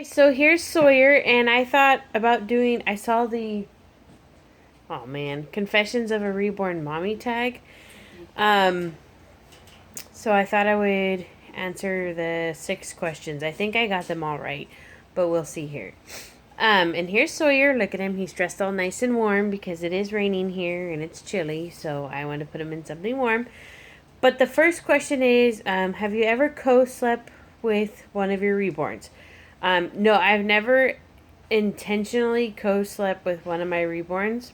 So here's Sawyer, and I thought about doing, I saw the, oh man, Confessions of a Reborn Mommy tag. Um, so I thought I would answer the 6 questions. I think I got them all right, but we'll see here. And here's Sawyer. Look at him. He's dressed all nice and warm because it is raining here and it's chilly, so I want to put him in something warm. But the first question is, have you ever co-slept with one of your reborns? No, I've never intentionally co-slept with one of my reborns.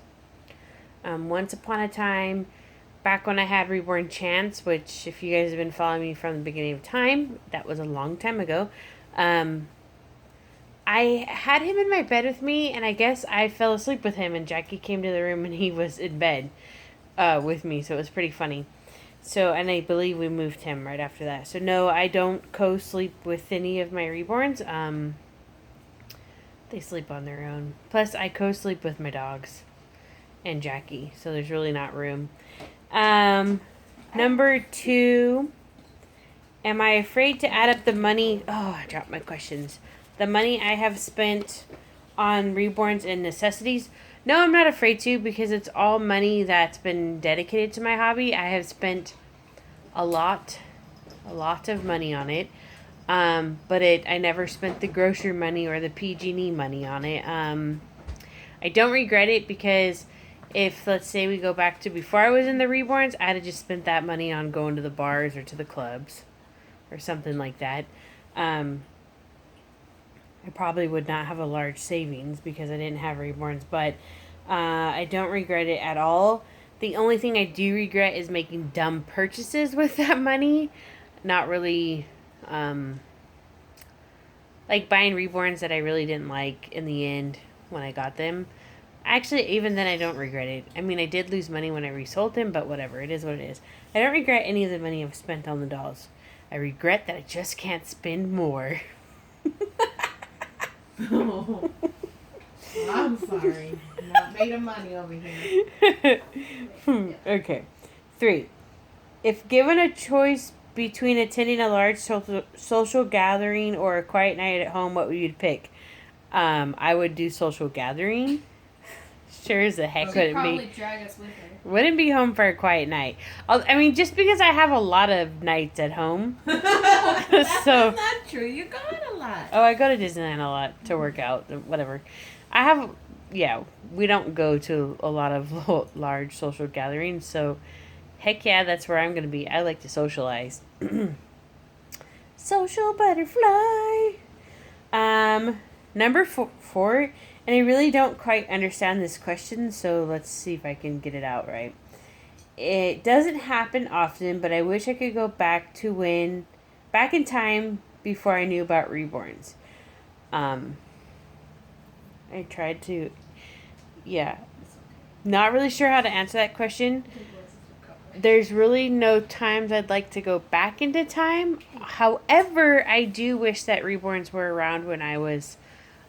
Once upon a time, back when I had Reborn Chance, which if you guys have been following me from the beginning of time, that was a long time ago. I had him in my bed with me, and I guess I fell asleep with him, and Jackie came to the room, and he was in bed with me, so it was pretty funny. So, and I believe we moved him right after that. So, no, I don't co-sleep with any of my reborns. They sleep on their own. Plus, I co-sleep with my dogs and Jackie, so there's really not room. Number 2, am I afraid to add up the money? Oh, I dropped my questions. The money I have spent on reborns and necessities. No, I'm not afraid to, because it's all money that's been dedicated to my hobby. I have spent a lot of money on it. But I never spent the grocery money or the PG&E money on it. I don't regret it, because if, let's say, we go back to before I was in the reborns, I'd have just spent that money on going to the bars or to the clubs or something like that. I probably would not have a large savings because I didn't have reborns, but I don't regret it at all. The only thing I do regret is making dumb purchases with that money. Not really, like buying reborns that I really didn't like in the end when I got them. Actually, even then, I don't regret it. I mean, I did lose money when I resold them, but whatever. It is what it is. I don't regret any of the money I've spent on the dolls. I regret that I just can't spend more. Oh, I'm sorry. Not made of money over here. Okay. 3. If given a choice between attending a large social gathering or a quiet night at home, what would you pick? I would do social gathering. Sure as the heck wouldn't probably be. drag us with her. Wouldn't be home for a quiet night. I mean, just because I have a lot of nights at home. That's So- not true. You got a lot. Oh, I go to Disneyland a lot to work out, whatever. I have, yeah, we don't go to a lot of large social gatherings, so heck yeah, that's where I'm going to be. I like to socialize. Social butterfly. Number 4, and I really don't quite understand this question, so let's see if I can get it out right. It doesn't happen often, but I wish I could go back in time before I knew about reborns. I tried to, yeah. Not really sure how to answer that question. There's really no times I'd like to go back into time. However, I do wish that reborns were around when I was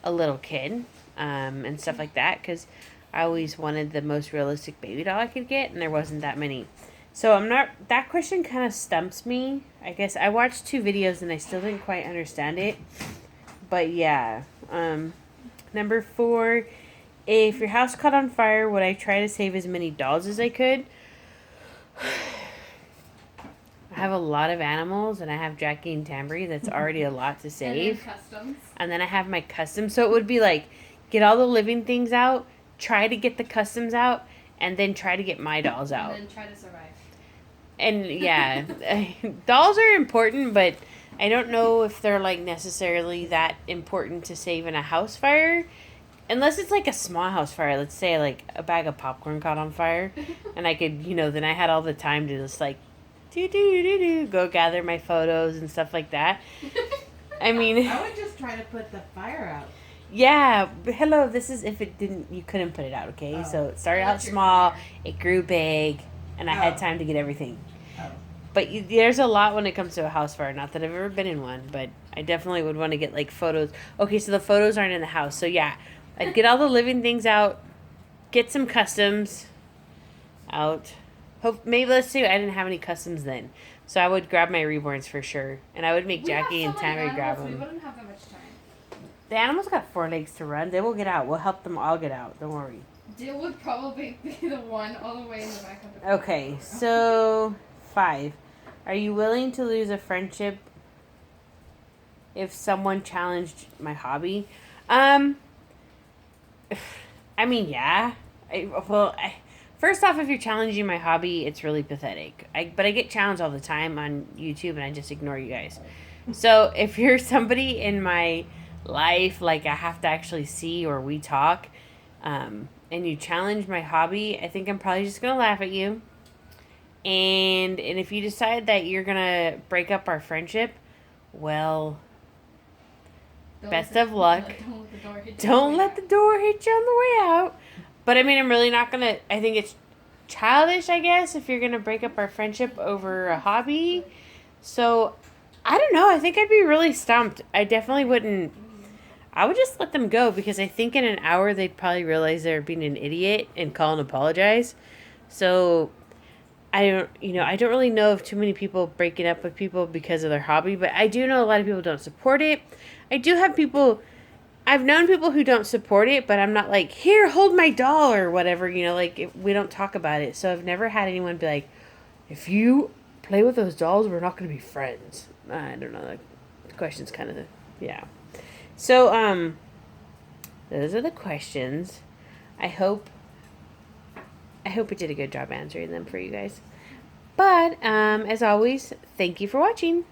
a little kid, and stuff like that, because I always wanted the most realistic baby doll I could get, and there wasn't that many. So that question kind of stumps me. I guess I watched 2 videos and I still didn't quite understand it. But yeah. Number 4, if your house caught on fire, would I try to save as many dolls as I could? I have a lot of animals, and I have Jackie and Tambry. That's already a lot to save. And then customs. And then I have my custom. So it would be like, get all the living things out, try to get the customs out, and then try to get my dolls out. And then try to survive. And yeah, dolls are important, but I don't know if they're like necessarily that important to save in a house fire. Unless it's like a small house fire. Let's say like a bag of popcorn caught on fire. And I could, then I had all the time to just like, go gather my photos and stuff like that. I mean, I would just try to put the fire out. yeah, hello, this is if you couldn't put it out, okay? Oh. So it started out That's your small, fire. it grew big, and I had Oh. time to get everything. Oh. But there's a lot when it comes to a house fire. Not that I've ever been in one, but I definitely would want to get like photos. Okay, so the photos aren't in the house. So yeah, I'd get all the living things out, get some customs out. Maybe let's see, I didn't have any customs then. So I would grab my reborns for sure. And I would make Jackie and Tammy grab We them. wouldn't have that much time. The animals got 4 legs to run. They will get out. We'll help them all get out. Don't worry. Dill would probably be the one all the way in the back of the car. Okay, so 5. Are you willing to lose a friendship if someone challenged my hobby? I mean, yeah. First off, if you're challenging my hobby, it's really pathetic. But I get challenged all the time on YouTube, and I just ignore you guys. So if you're somebody in my life, like I have to actually see or we talk, and you challenge my hobby, I think I'm probably just gonna laugh at you. And if you decide that you're gonna break up our friendship, well, best of luck. Don't let the door hit you on the way out. But I mean, I'm really not gonna. I think it's childish, I guess, if you're gonna break up our friendship over a hobby. So I don't know. I think I'd be really stumped. I definitely wouldn't. I would just let them go because I think in an hour they'd probably realize they're being an idiot and call and apologize. So I don't really know of too many people breaking up with people because of their hobby, but I do know a lot of people don't support it. I've known people who don't support it, but I'm not like, here, hold my doll or whatever, we don't talk about it. So I've never had anyone be like, if you play with those dolls, we're not going to be friends. I don't know. The question's kind of, yeah. So, those are the questions. I hope I did a good job answering them for you guys. But, as always, thank you for watching.